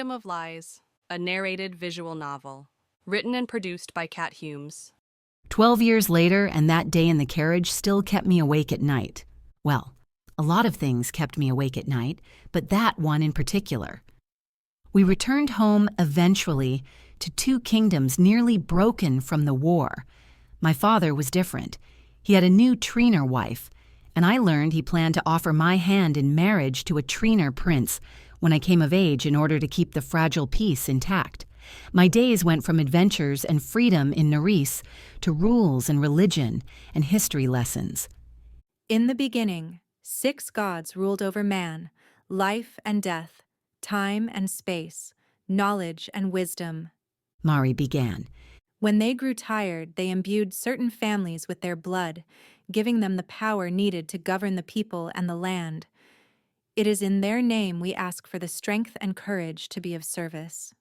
Kingdom of Lies, a narrated visual novel, written and produced by Kat Humes. 12 years later, and that day in the carriage still kept me awake at night. Well, a lot of things kept me awake at night, but that one in particular. We returned home eventually to two kingdoms nearly broken from the war. My father was different. He had a new Treenar wife, and I learned he planned to offer my hand in marriage to a Treenar prince when I came of age in order to keep the fragile peace intact. My days went from adventures and freedom in Narration to rules and religion and history lessons. In the beginning, 6 gods ruled over man, life and death, time and space, knowledge and wisdom. Mari began. When they grew tired, they imbued certain families with their blood, giving them the power needed to govern the people and the land. It is in their name we ask for the strength and courage to be of service.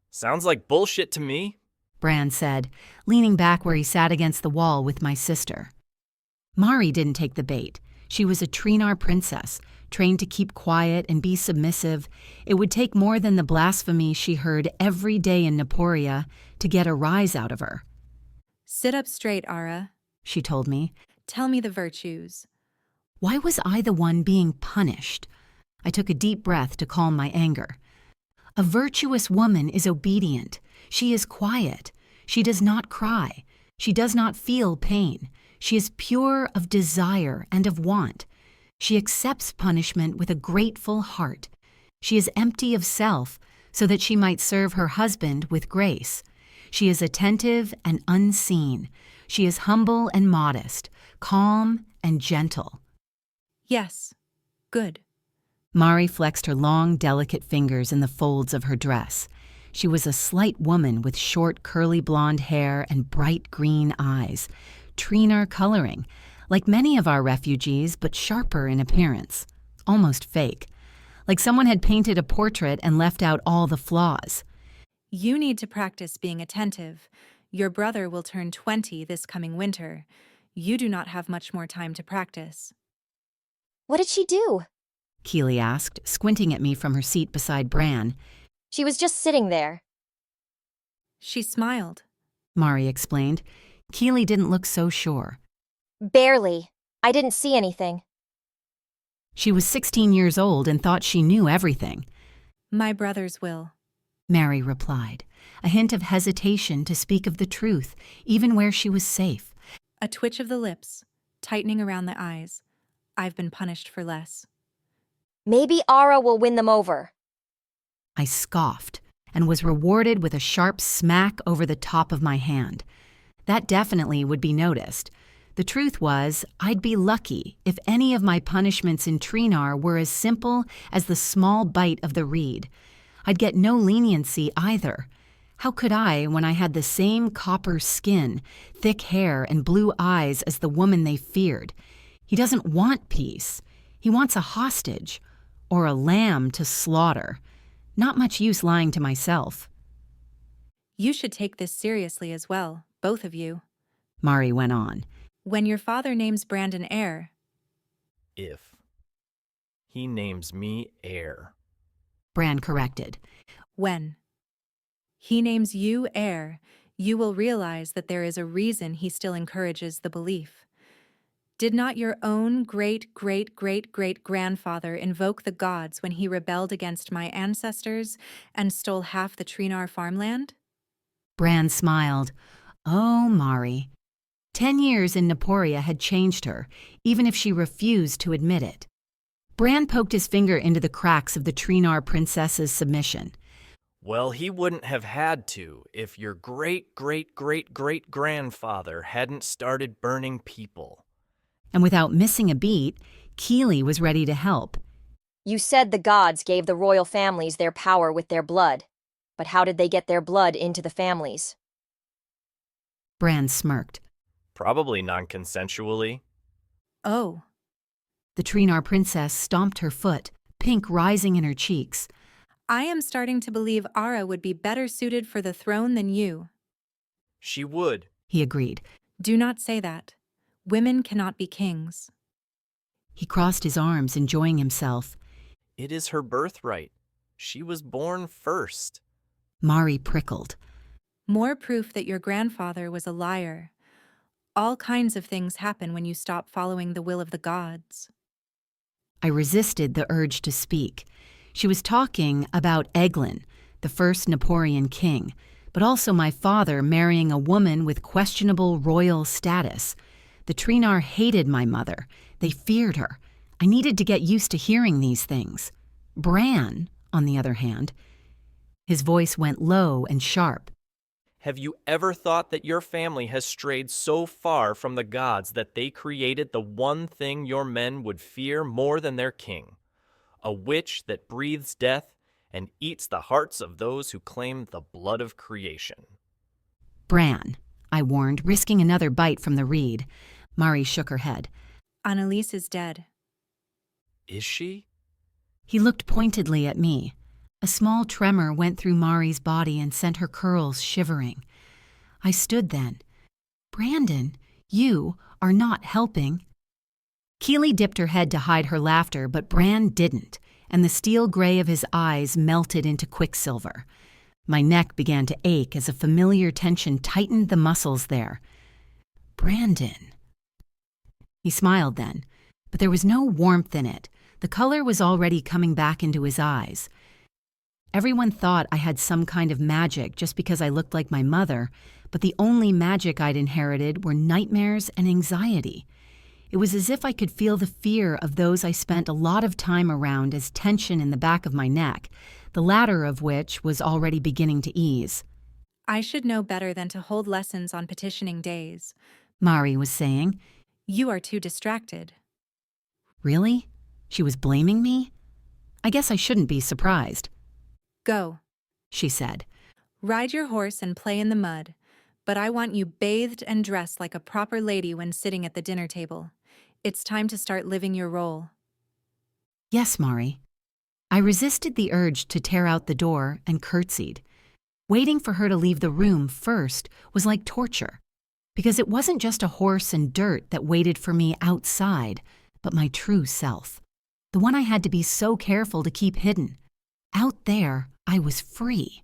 Sounds like bullshit to me, Bran said, leaning back where he sat against the wall with my sister. Mari didn't take the bait. She was a Treenar princess, trained to keep quiet and be submissive. It would take more than the blasphemy she heard every day in Naporia to get a rise out of her. Sit up straight, Ara, She told me. Tell me the virtues. Why was I the one being punished? I took a deep breath to calm my anger. A virtuous woman is obedient. She is quiet. She does not cry. She does not feel pain. She is pure of desire and of want. She accepts punishment with a grateful heart. She is empty of self so that she might serve her husband with grace. She is attentive and unseen. She is humble and modest, calm and gentle. Yes, good. Mari flexed her long, delicate fingers in the folds of her dress. She was a slight woman with short, curly blonde hair and bright green eyes, Treenar coloring, like many of our refugees, but sharper in appearance, almost fake, like someone had painted a portrait and left out all the flaws. You need to practice being attentive. Your brother will turn 20 this coming winter. You do not have much more time to practice. What did she do? Keely asked, squinting at me from her seat beside Bran. She was just sitting there. She smiled. Mari explained. Keely didn't look so sure. Barely. I didn't see anything. She was 16 years old and thought she knew everything. My brothers will. Mary replied, a hint of hesitation to speak of the truth, even where she was safe. A twitch of the lips, tightening around the eyes. I've been punished for less. Maybe Ara will win them over. I scoffed and was rewarded with a sharp smack over the top of my hand. That definitely would be noticed. The truth was, I'd be lucky if any of my punishments in Treenar were as simple as the small bite of the reed. I'd get no leniency either. How could I when I had the same copper skin, thick hair, and blue eyes as the woman they feared? He doesn't want peace. He wants a hostage, or a lamb to slaughter. Not much use lying to myself. You should take this seriously as well, both of you. Mari went on. When your father names Brandon heir. if he names me heir. Bran corrected. When he names you heir, you will realize that there is a reason he still encourages the belief. Did not your own great-great-great-great-grandfather invoke the gods when he rebelled against my ancestors and stole half the Treenar farmland? Bran smiled. Oh, Mari. 10 years in Naporia had changed her, even if she refused to admit it. Bran poked his finger into the cracks of the Treenar princess's submission. Well, he wouldn't have had to if your great-great-great-great-grandfather hadn't started burning people. And without missing a beat, Keely was ready to help. You said the gods gave the royal families their power with their blood. But how did they get their blood into the families? Bran smirked. Probably non-consensually. Oh. The Treenar princess stomped her foot, pink rising in her cheeks. I am starting to believe Ara would be better suited for the throne than you. She would, He agreed. Do not say that. Women cannot be kings. He crossed his arms, enjoying himself. It is her birthright. She was born first. Mari prickled. More proof that your grandfather was a liar. All kinds of things happen when you stop following the will of the gods. I resisted the urge to speak. She was talking about Eglin, the first Naporian king, but also my father marrying a woman with questionable royal status. The Treenar hated my mother. They feared her. I needed to get used to hearing these things. Bran, on the other hand, his voice went low and sharp. Have you ever thought that your family has strayed so far from the gods that they created the one thing your men would fear more than their king? A witch that breathes death and eats the hearts of those who claim the blood of creation. Bran, I warned, risking another bite from the reed. Mari shook her head. Annalise is dead. Is she? He looked pointedly at me. A small tremor went through Mari's body and sent her curls shivering. I stood then. Brandon, you are not helping. Keely dipped her head to hide her laughter, but Bran didn't, and the steel gray of his eyes melted into quicksilver. My neck began to ache as a familiar tension tightened the muscles there. Brandon. He smiled then, but there was no warmth in it. The color was already coming back into his eyes. Everyone thought I had some kind of magic just because I looked like my mother, but the only magic I'd inherited were nightmares and anxiety. It was as if I could feel the fear of those I spent a lot of time around as tension in the back of my neck, the latter of which was already beginning to ease. I should know better than to hold lessons on petitioning days. Mari was saying. You are too distracted. Really? She was blaming me? I guess I shouldn't be surprised. Go, she said. Ride your horse and play in the mud, but I want you bathed and dressed like a proper lady when sitting at the dinner table. It's time to start living your role. Yes, Mari. I resisted the urge to tear out the door and curtsied. Waiting for her to leave the room first was like torture, because it wasn't just a horse and dirt that waited for me outside, but my true self, the one I had to be so careful to keep hidden. Out there, I was free.